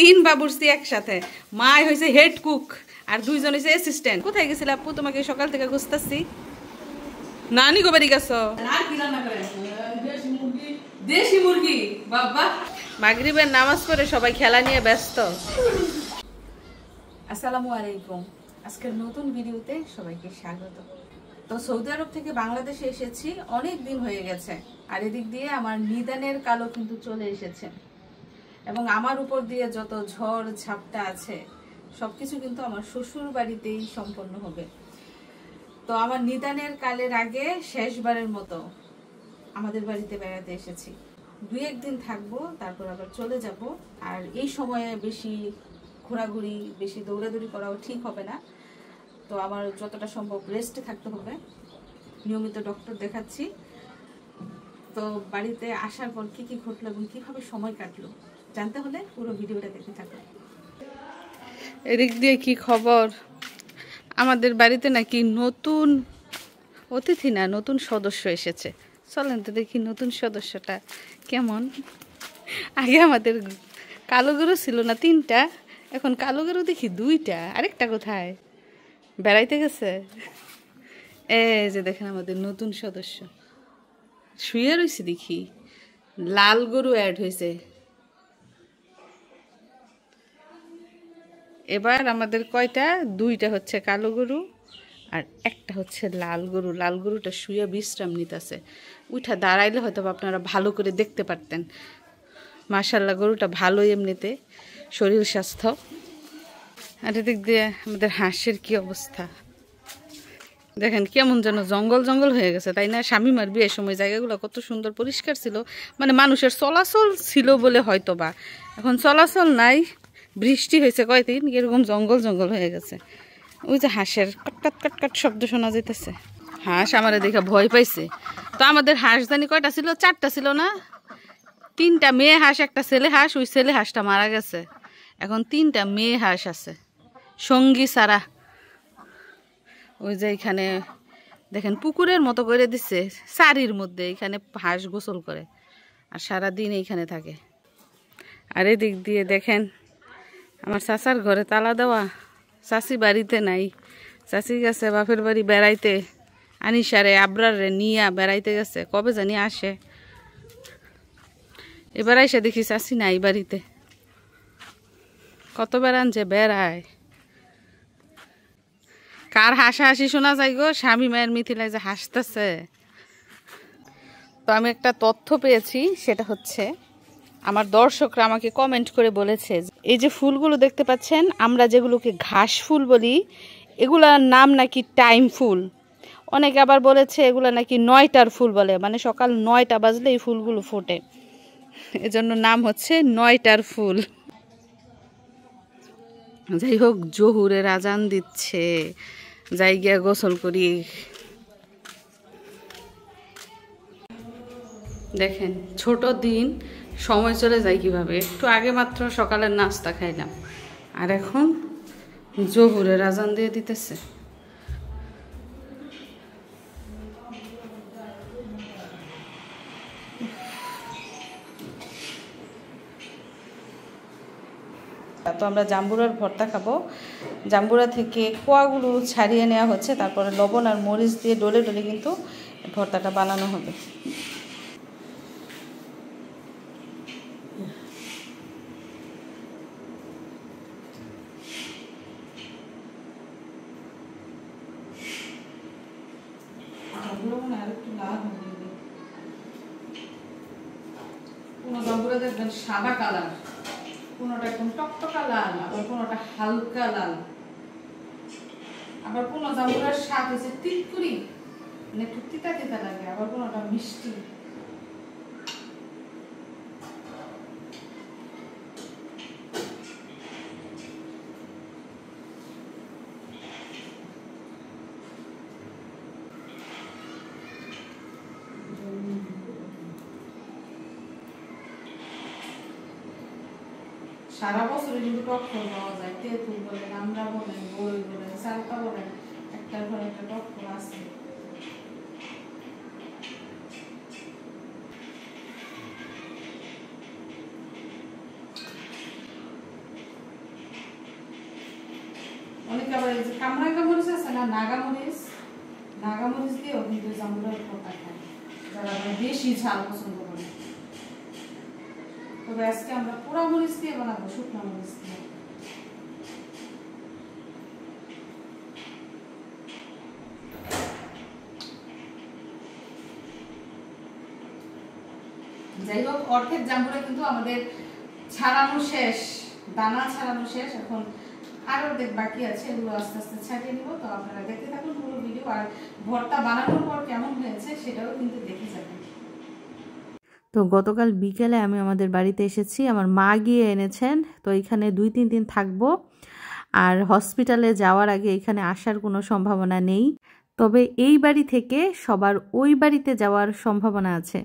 তিন বাবুর্চি একসাথে, মা হয়েছে হেড কুক আর দুইজন হয়েছে অ্যাসিস্ট্যান্ট। কোথায় গেছিল আপু? তোমাকে সকাল থেকে খুঁজতেছি। নানি গোবারি গেছো? দেশি মুরগি। বাবা মাগরিবের নামাজ পড়ে সবাই খেলা নিয়ে ব্যস্ত। আসসালামু আলাইকুম। আজকের নতুন ভিডিওতে সবাইকে স্বাগত। তো সৌদি আরব থেকে বাংলাদেশে এসেছি অনেক দিন হয়ে গেছে, আর এদিক দিয়ে আমার নিদানের কালও কিন্তু চলে এসেছে, এবং আমার উপর দিয়ে যত ঝড় ঝাপটা আছে সবকিছু কিন্তু আমার শ্বশুর বাড়িতেই সম্পন্ন হবে। তো আমার নিদানের কালের আগে শেষবারের মতো আমাদের বাড়িতে বেড়াতে এসেছি। 2-1 দিন থাকবো, তারপর আবার চলে যাব। আর এই সময়ে বেশি ঘোরাঘুরি, বেশি দৌড়াদৌড়ি করাও ঠিক হবে না। তো আমার যতটা সম্ভব রেস্টে থাকতে হবে। নিয়মিত ডক্টর দেখাচ্ছি। তো বাড়িতে আসার পর কি কি ঘটলো এবং কিভাবে সময় কাটলো জানতে হলে পুরো ভিডিওটা দেখতে থাকুন। এদিক দিয়ে কি খবর? আমাদের বাড়িতে নাকি নতুন অতিথি না, নতুন সদস্য এসেছে। চলেন তো দেখি নতুন সদস্যটা কেমন। আগে আমাদের কালো গরু ছিল না 3টা, এখন কালো গরু দেখি 2টা। আরেকটা কোথায়? বেড়াইতে গেছে। এই যে দেখেন আমাদের নতুন সদস্য শুয়ে রয়েছে। দেখি লাল গরু অ্যাড হয়েছে। এবার আমাদের কয়টা? 2টা হচ্ছে কালো গরু আর একটা হচ্ছে লাল গরু। লাল গরুটা শুয়ে বিশ্রাম নিতেছে। উঠা দাঁড়াইলে হয়তো আপনারা ভালো করে দেখতে পারতেন। মাশাআল্লাহ গরুটা ভালোই এমনিতে, শরীর স্বাস্থ্য। আর এদিক দিয়ে আমাদের হাঁসের কি অবস্থা দেখেন, কেমন যেন জঙ্গল জঙ্গল হয়ে গেছে, তাই না? শামিমার বিয়ের সময় জায়গাগুলো কত সুন্দর পরিষ্কার ছিল, মানে মানুষের চলাচল ছিল বলে হয়তো বা, এখন চলাচল নাই। বৃষ্টি হয়েছে কয়দিন, এরকম জঙ্গল জঙ্গল হয়ে গেছে। ওই যে হাঁসের কটকাট কটকাট শব্দ শোনা যেতেছে। হাঁস আমারে দেখে ভয় পাইছে। তো আমাদের হাঁস জানি কয়টা ছিল? 4টা ছিল না? 3টা মেয়ে হাঁস, একটা ছেলে হাঁস। ওই ছেলে হাঁসটা মারা গেছে, এখন 3টা মেয়ে হাঁস আছে সঙ্গী সারা। ওই যে এখানে দেখেন পুকুরের মতো করে দিচ্ছে সারির মধ্যে, এখানে হাঁস গোসল করে আর সারাদিন এইখানে থাকে। আর এদিক দিয়ে দেখেন আমার চাচার ঘরে তালা দেওয়া, চাচি বাড়িতে নাই। চাচি গেছে বাপের বাড়ি বেড়াইতে, আনিসারে আবরারে নিয়া বেড়াইতে গেছে, কবে জানি আসে। এবার আইসা দেখি চাচি নাই বাড়িতে। কত বেড়ান যে বেড়ায়। কার হাসাহাসি শোনা যায় গো? স্বামী মায়ের মিথিলায় যে হাসতেছে। তো আমি একটা তথ্য পেয়েছি, সেটা হচ্ছে আমার দর্শকরা আমাকে কমেন্ট করে বলেছে, এই যে ফুলগুলো দেখতে পাচ্ছেন আমরা যেগুলোকে ঘাস ফুল বলি, এগুলার নাম নাকি টাইম ফুল। অনেকে আবার বলেছে এগুলা নাকি 9টার ফুল বলে, মানে সকাল 9টা বাজলে এই ফুলগুলো ফোটে, এজন্য নাম হচ্ছে 9টার ফুল। যাই হোক, জোহুরের আজান দিচ্ছে, যাই গিয়া গোসল করি। দেখেন ছোট দিন, সময় চলে যায় কিভাবে। একটু আগে মাত্র সকালের নাস্তা খাইলাম, আর এখন জোহুরের আজান দিয়ে দিতেছে। তো আমরা জাম্বুরার ভর্তা খাবো। জাম্বুরা থেকে কোয়াগুলো ছাড়িয়ে নেওয়া হচ্ছে, তারপরে লবণ আর মরিচ দিয়ে ডলে ডলে কিন্তু ভর্তাটা বানানো হবে। কোনো জাম্বুরা দেখবেন সাদা কালার, কোনোটা একদম টকটকা লাল, আবার কোনোটা হালকা লাল, আবার কোনো জাম্বুরার স্বাদ হচ্ছে তিতকুড়ি, মানে একটু তিতা তিতা লাগে, আবার কোনোটা মিষ্টি। সারা বছরে কিন্তু টক ফল পাওয়া যায়, তেঁতুল বলেন, আমরা বলেন, বই বলেন, সালতা বলেন, একটার পর একটা টক ফল আছে। অনেকে আবার এই যে কামরাঙ্গা মরিচ আছে না, নাগামরিচ দিয়েও কিন্তু জাম্বুরার ভর্তা খায়, যারা বেশি ঝাল পছন্দ করে। তবে আজকে আমরা পোড়া মরিচ দিয়ে বানাবো, শুকনো মরিচ দিয়ে। যাই হোক, অর্ধেক জাম্বুরা কিন্তু আমাদের ছাড়ানো শেষ, দানা ছাড়ানো শেষ। এখন আরো অর্ধেক বাকি আছে, এগুলো আস্তে আস্তে ছাড়িয়ে নিব। তো আপনারা দেখতে থাকুন পুরো ভিডিও, আর ভর্তা বানানোর পর কেমন হয়েছে সেটাও কিন্তু দেখে যাবেন। তো গতকাল বিকেলে আমি আমাদের বাড়িতে এসেছি, আমার মা গিয়ে এনেছেন। তো এখানে 2-3 দিন থাকবো, আর হসপিটালে যাওয়ার আগে এখানে আসার কোনো সম্ভাবনা নেই। তবে এই বাড়ি থেকে সবার ওই বাড়িতে যাওয়ার সম্ভাবনা আছে।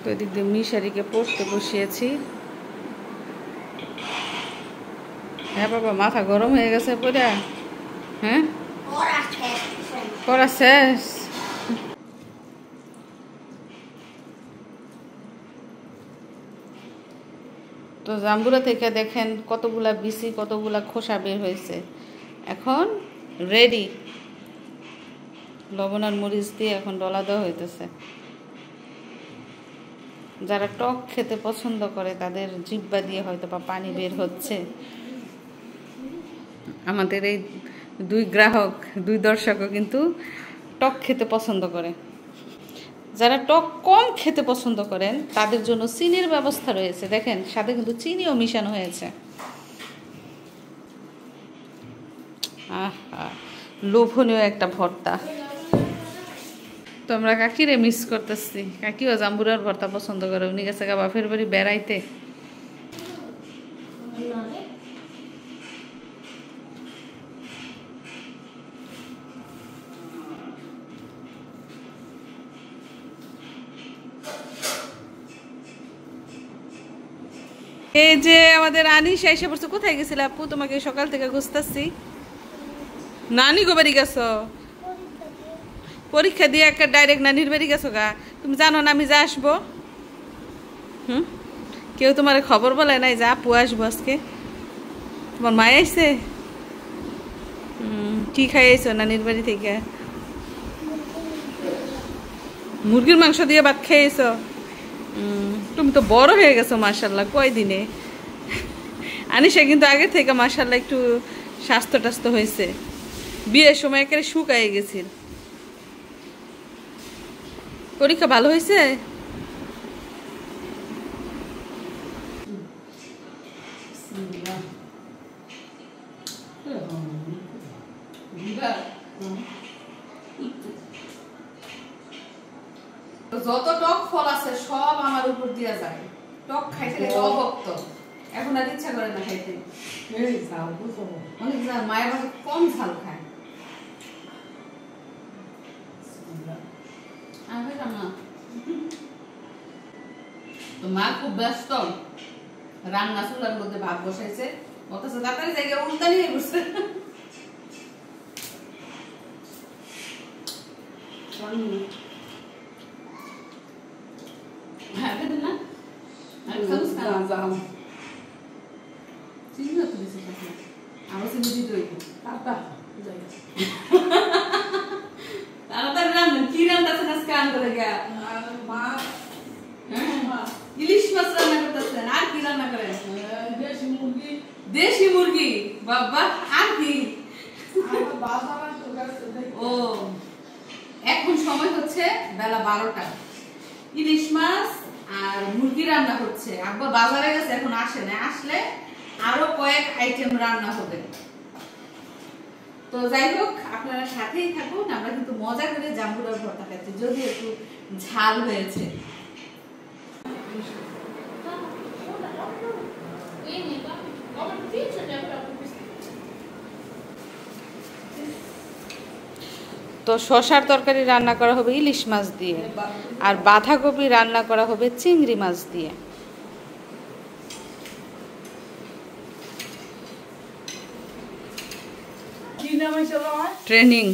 তো এদিক দিয়ে মিশারিকে পড়তে বসিয়েছি। হ্যাঁ বাবা, মাথা গরম হয়ে গেছে পড়া। হ্যাঁ, পড়া শেষ। তো জাম্বুরা থেকে দেখেন কতগুলা বিচি, কতগুলা খোসা বের হয়েছে। এখন রেডি, লবণ আর মরিচ দিয়ে এখন ডলা দেওয়া হইতেছে। যারা টক খেতে পছন্দ করে তাদের জিহ্বা দিয়ে হয়তো বা পানি বের হচ্ছে। আমাদের এই 2 দর্শকও কিন্তু টক খেতে পছন্দ করে। যারা টক কম খেতে পছন্দ করেন তাদের জন্য চিনির ব্যবস্থা রয়েছে। দেখেন, সাথে কিন্তু চিনিও মিশানো হয়েছে। আহা, লোভনীয় একটা ভর্তা। তো আমরা কাকিরে মিস করতেছি। কাকিও জাম্বুরার ভর্তা পছন্দ করে, উনি গেছে গা বাপের বাড়ি বেড়াইতে। এই যে আমাদের আনিস এসে পড়ছে। কোথায় গেছিল আপু? তোমাকে সকাল থেকে খুঁজতেছি। নানি গো বাড়ি গেছো? পরীক্ষা দিয়ে একটা ডাইরেক্ট নানির বাড়ি গেছো গা? তুমি জানো না আমি যা আসবো? কেউ তোমার খবর বলে নাই যে আপু আসবো আজকে? তোমার মায় আইছে? কি খাই আইছো নানির বাড়ি থেকে? মুরগির মাংস দিয়ে ভাত খেয়েছো? তুমি তো বড় হয়ে গেছো মাশাল্লাহ কয়দিনে। আনিশা কিন্তু আগে থেকে মাশাল্লাহ একটু স্বাস্থ্য টাস্থ্য হয়েছে। বিয়ের সময় একেবারে শুকায় গেছিল। পরীক্ষা ভালো হয়েছে? যত টক ফল আছে সব আমার উপর দিয়ে যায়। টক খাইতে অভক্ত, এখন আর ইচ্ছা করে না খাইতে। অনেক ঝাল, মায়ের বাড়ি কম ঝাল খায়। তো মা খুব ব্যস্ত, রান্না চুলার মধ্যে ভাত বসাইছে, অথচ তাড়াতাড়ি জায়গায় উল্টা নিয়ে বসছে। ইলিশ মাছ রান্না করতেছেন, আর কি রান্না করেন? দেশি মুরগি। বাবা, আর কি? ও, এখন সময় হচ্ছে বেলা 12টা। ইলিশ মাছ আর মুরগি রান্না হচ্ছে। আব্বা বাজারে গেছে, এখন আসে না। আসলে আরো কয়েক আইটেম রান্না হবে। তো যাই হোক, আপনারা সাথেই থাকুন। আমরা কিন্তু মজা করে জাম্বুরার ভর্তা খাচ্ছি, যদি একটু ঝাল হয়েছে। তো শসার তরকারি রান্না করা হবে ইলিশ মাছ দিয়ে, আর বাঁধাকপি রান্না করা হবে চিংড়ি মাছ দিয়ে। ট্রেনিং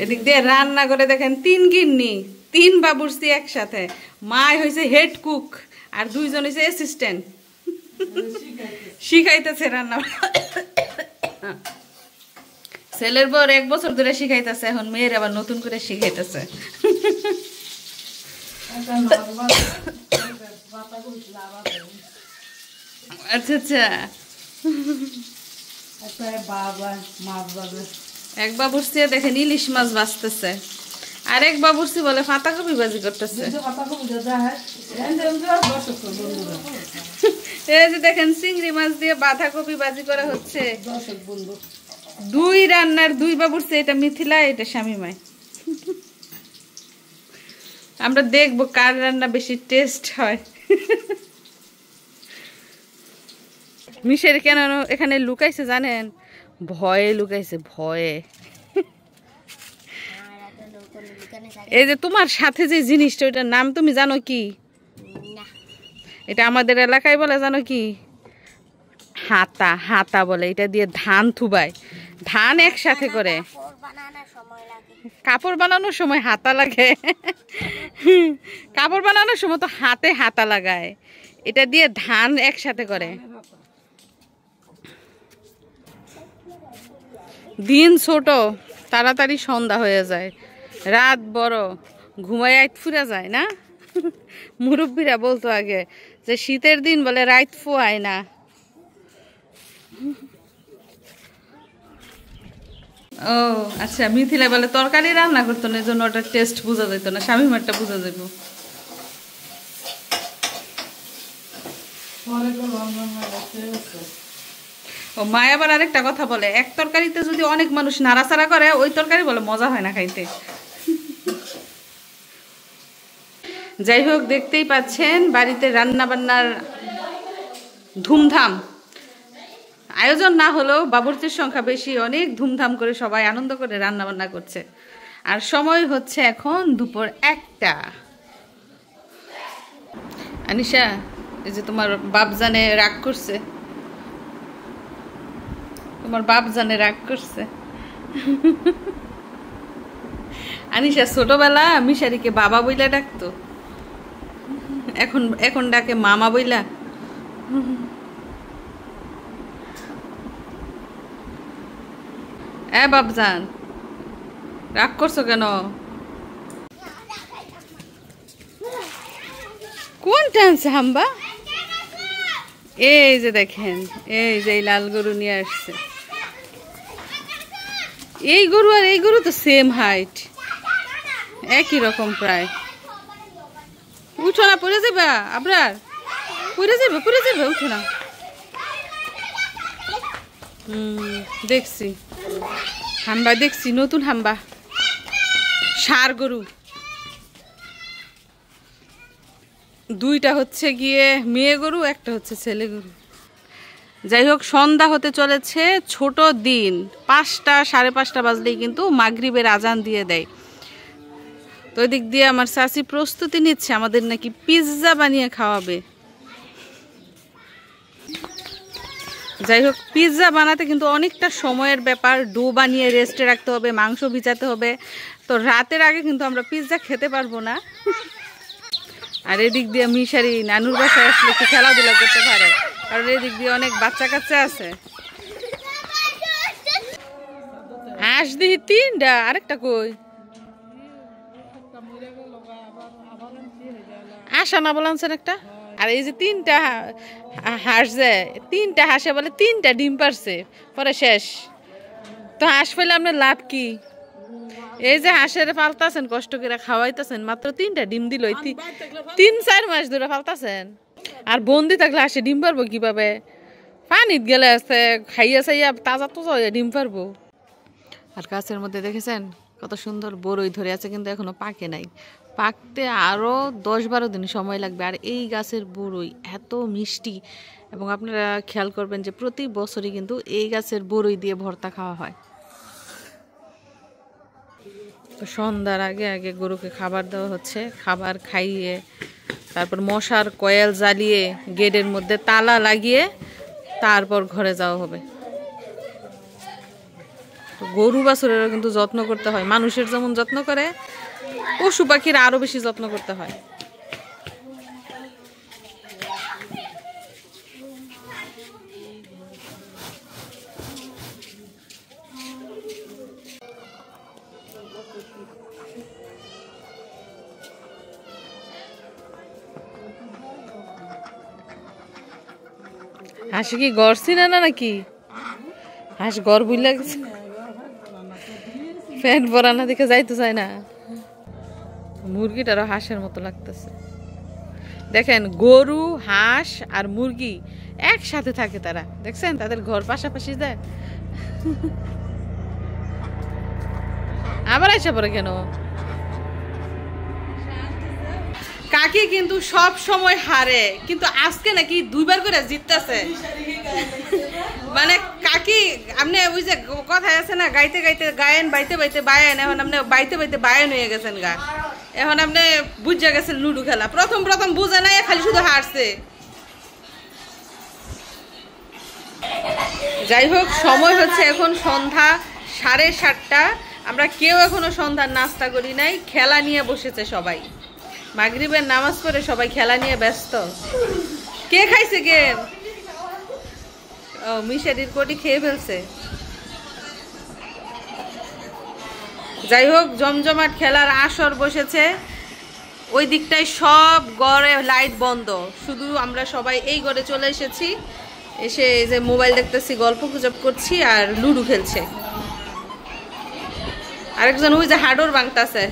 এদিক দিয়ে রান্না করে দেখেন 3 গিন্নি, 3 বাবুর্চি একসাথে। মা হয়েছে হেড কুক আর 2জন হয়েছে অ্যাসিস্ট্যান্ট। শিখাইতেছে রান্না। ছেলের বর 1 বছর ধরে শিখাইতেছে, এখন মেয়ের আবার নতুন করে শিখাইতেছে। আচ্ছা আচ্ছা, এক বাবুর্চি দেখেন ইলিশ মাছ ভাজতেছে, আর এক বাবুর্চি বলে পাতাকপি ভাজি করতেছে। এই যে দেখেন চিংড়ি মাছ দিয়ে বাঁধাকপি ভাজি করা হচ্ছে। 2 রান্নার 2 বাবুর্চি, এটা মিথিলা, এটা শামিমাই। আমরা দেখবো কার রান্না বেশি টেস্ট হয়। মিশের কেন এখানে লুকাইছে জানেন? ভয়ে লুকাইছে, ভয়ে। এই যে তোমার সাথে যে জিনিসটা, ওইটার নাম তুমি জানো কি? এটা আমাদের এলাকায় বলে জানো কি? হাতা। হাতা বলে। এটা দিয়ে ধান থুবায়, ধান একসাথে করে। কাপড় বানানোর সময় হাতা লাগে। কাপড় বানানোর সময় তো হাতে হাতা লাগায়, এটা দিয়ে ধান একসাথে করে। দিন ছোট, তাড়াতাড়ি সন্ধ্যা হয়ে যায়, রাত বড়, ঘুমায় রাত ফুরা যায় না? মুরব্বীরা বলতো আগে যে শীতের দিন বলে রাত ফুয়ায় না। ও আচ্ছা, মিথিলা বলে তরকারি রান্না করতো না, এই জন্য ওটার টেস্ট বোঝা যেত না, শামিমারটা বোঝা যাইব। ও মা আবার আরেকটা কথা বলে, এক তরকারিতে যদি অনেক মানুষ নাড়াচাড়া করে, ওই তরকারি বলে মজা হয় না খাইতে। যাই হোক, দেখতেই পাচ্ছেন বাড়িতে রান্না বান্নার ধুমধাম। আয়োজন না হলেও বাবুর্চির সংখ্যা বেশি, অনেক ধুমধাম করে সবাই আনন্দ করে রান্না বান্না করছে। আর সময় হচ্ছে এখন দুপুর 1টা। আনিশা, এই যে তোমার বাপ জানে রাগ করছে, তোমার বাপ জানে রাগ করছে। আনিশা ছোটবেলা মিশারিকে বাবা বইলা ডাকতো, এখন ডাকে মামা বইলা। বাপজান রাগ করছো কেন? কোন টানছে হাম্বা? এই যে দেখেন, এই যে লাল গরু নিয়ে আসছে। এই গরু আর এই গরু তো সেম হাইট, একই রকম প্রায়। উঠো না, পড়ে যাবে আপনার, পড়ে যাবে, উঠো না। দেখছি হাম্বা, দেখছি নতুন হাম্বা, ষাঁড় গরু। 2টা হচ্ছে গিয়ে মেয়ে গরু, একটা হচ্ছে ছেলে গরু। যাই হোক, সন্ধ্যা হতে চলেছে, ছোট দিন। 5টা 5:30 বাজলেই কিন্তু মাগরিবের আজান দিয়ে দেয়। তো ওই দিক দিয়ে আমার চাচি প্রস্তুতি নিচ্ছে, আমাদের নাকি পিৎজা বানিয়ে খাওয়াবে। যাই হোক, পিৎজা বানাতে কিন্তু অনেকটা সময়ের ব্যাপার। ডো বানিয়ে রেস্টে রাখতে হবে, মাংস ভিজাতে হবে। তো রাতের আগে কিন্তু আমরা পিৎজা খেতে পারবো না। আর এদিক দিয়ে মিশারি নানুর বাসায় আসলে একটু খেলাধুলা করতে পারে, কারণ এদিক দিয়ে অনেক বাচ্চা কাচ্চা আছে। হাঁস দিই 3টা, আরেকটা কই? আশা না বলানছেন একটা। আর এই যে 3টা হাঁস, যে 3টা হাঁসে বলে 3টা ডিম পারছে, পরে শেষ। তো হাঁস ফেলে আপনার লাভ কি? এই যে হাঁসের পালতাছেন, কষ্ট করে খাওয়াইতেছেন, মাত্র 3টা ডিম দিল। 3-4 মাস ধরে পালতাছেন। আর বন্দি থাকলে হাঁসে ডিম পারবো কিভাবে? পানিত গেলে আছে খাইয়া চাইয়া তাজা তো ডিম পারবো। আর গাছের মধ্যে দেখেছেন কত সুন্দর বরই ধরে আছে, কিন্তু এখনো পাকে নাই। পাকতে আরো 10-12 দিন সময় লাগবে। আর এই গাছের বরই এত মিষ্টি, এবং আপনারা খেয়াল করবেন যে প্রতি বছরই কিন্তু এই গাছের বরই দিয়ে ভর্তা খাওয়া হয়। তো সন্ধ্যার আগে আগে গরুকে খাবার দেওয়া হচ্ছে। খাবার খাইয়ে তারপর মশার কয়েল জ্বালিয়ে গেটের মধ্যে তালা লাগিয়ে তারপর ঘরে যাওয়া হবে। তো গরু বাছুরেরও কিন্তু যত্ন করতে হয়, মানুষের যেমন যত্ন করে পশু পাখির আরো বেশি যত্ন করতে হয়। হাসি কি গড়ছি না নাকি? হাঁস গড় বুঝ লাগছে, ফ্যান পরানা দেখে যাইতে চায় না। মুরগিটারও হাঁসের মতো লাগতেছে। দেখেন গরু, হাঁস আর মুরগি একসাথে থাকে, তারা দেখছেন তাদের ঘর পাশাপাশি যায়। আবার আইসা পড়ে কেন? কাকি কিন্তু সব সময় হারে, কিন্তু আজকে নাকি 2 বার করে জিততেছে। মানে কাকি আপনি ওই যে কথায় আছে না, গাইতে গাইতে গায়েন, বাইতে বাইতে বায়েন, এখন আপনি বাইতে বাইতে বায়েন হয়ে গেছেন গা। এখন আপনি বুঝে গেছেন লুডু খেলা। প্রথম প্রথম বুঝে নাই, খালি শুধু হারছে। যাই হোক, সময় হচ্ছে এখন সন্ধ্যা 7:30। আমরা কেউ এখনো সন্ধ্যার নাস্তা করি নাই, খেলা নিয়ে বসেছে সবাই। মাগরিবের নামাজ পড়ে সবাই খেলা নিয়ে ব্যস্ত। কে খাইছে গেম? ও, মিশারির কোটি খেয়ে ফেলছে। যাই হোক, জমজমাট খেলার আসর বসেছে। ওই দিকটায় সব ঘরে লাইট বন্ধ, শুধু আমরা সবাই এই ঘরে চলে এসেছি। এসে এই যে মোবাইল দেখতেছি, গল্প গুজব করছি আর লুডো খেলছে। আরেকজন ওই যে হাডোর ভাঙতাছে,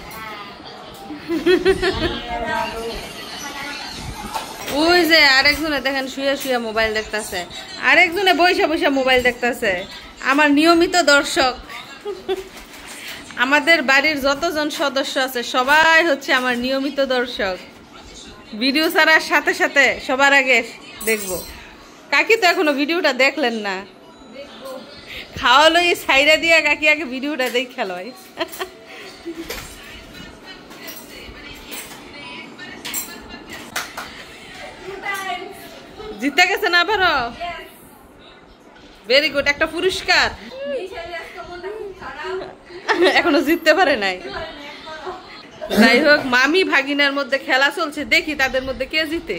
ওই যে আরেকজনে দেখেন শুয়ে শুয়ে মোবাইল দেখতেছে, আরেকজনে বইসা বইসা মোবাইল দেখতেছে। আমার নিয়মিত দর্শক, আমাদের বাড়ির যতজন সদস্য আছে সবাই হচ্ছে আমার নিয়মিত দর্শক। ভিডিও ছাড়ার সাথে সাথে সবার আগে দেখবো। কাকি তো এখনো ভিডিওটা দেখলেন না, খাওয়ালো এই সাইডা দিয়া কাকি আগে ভিডিওটা দেখ খেলোয়। জিতে গেছে না আবারও? ভেরি গুড, একটা পুরস্কার। এখনো জিততে পারে নাই। যাই হোক, মামি ভাগিনার মধ্যে খেলা চলছে, দেখি তাদের মধ্যে কে জিতে।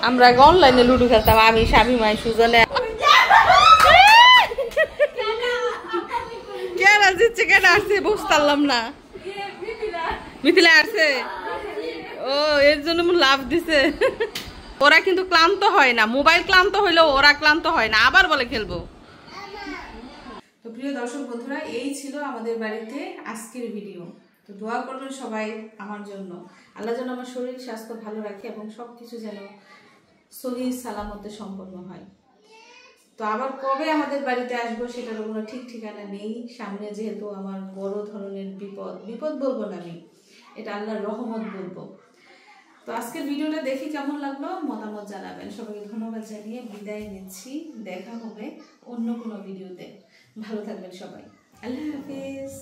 আমরা অনলাইনে লুডো খেলতাম, আমি স্বামী মাই সুজনে। কেনা জিতছে, কেনা আসছে বুঝতে পারলাম না। মিথিলা আসছে, ও এর জন্য লাভ দিছে। ওরা কিন্তু ক্লান্ত হয় না, মোবাইল ক্লান্ত হইলেও ওরা ক্লান্ত হয় না, আবার বলে খেলবো। তো প্রিয় দর্শক বন্ধুরা, এই ছিল আমাদের বাড়িতে আজকের ভিডিও। তো দোয়া করবেন সবাই আমার জন্য, আল্লাহ যেন আমার শরীর স্বাস্থ্য ভালো রাখে এবং সবকিছু যেন সহিহ সালামতে সম্পন্ন হয়। তো আবার কবে আমাদের বাড়িতে আসবো সেটার কোনো ঠিক ঠিকানা নেই। সামনে যেহেতু আমার বড় ধরনের বিপদ বলবো না আমি, এটা আল্লাহর রহমত বলবো। তো আজকের ভিডিওটা দেখে কেমন লাগলো মতামত জানাবেন। সবাইকে ধন্যবাদ জানিয়ে বিদায় নিচ্ছি, দেখা হবে অন্য কোনো ভিডিওতে। ভালো থাকবেন সবাই, আল্লাহ হাফেজ।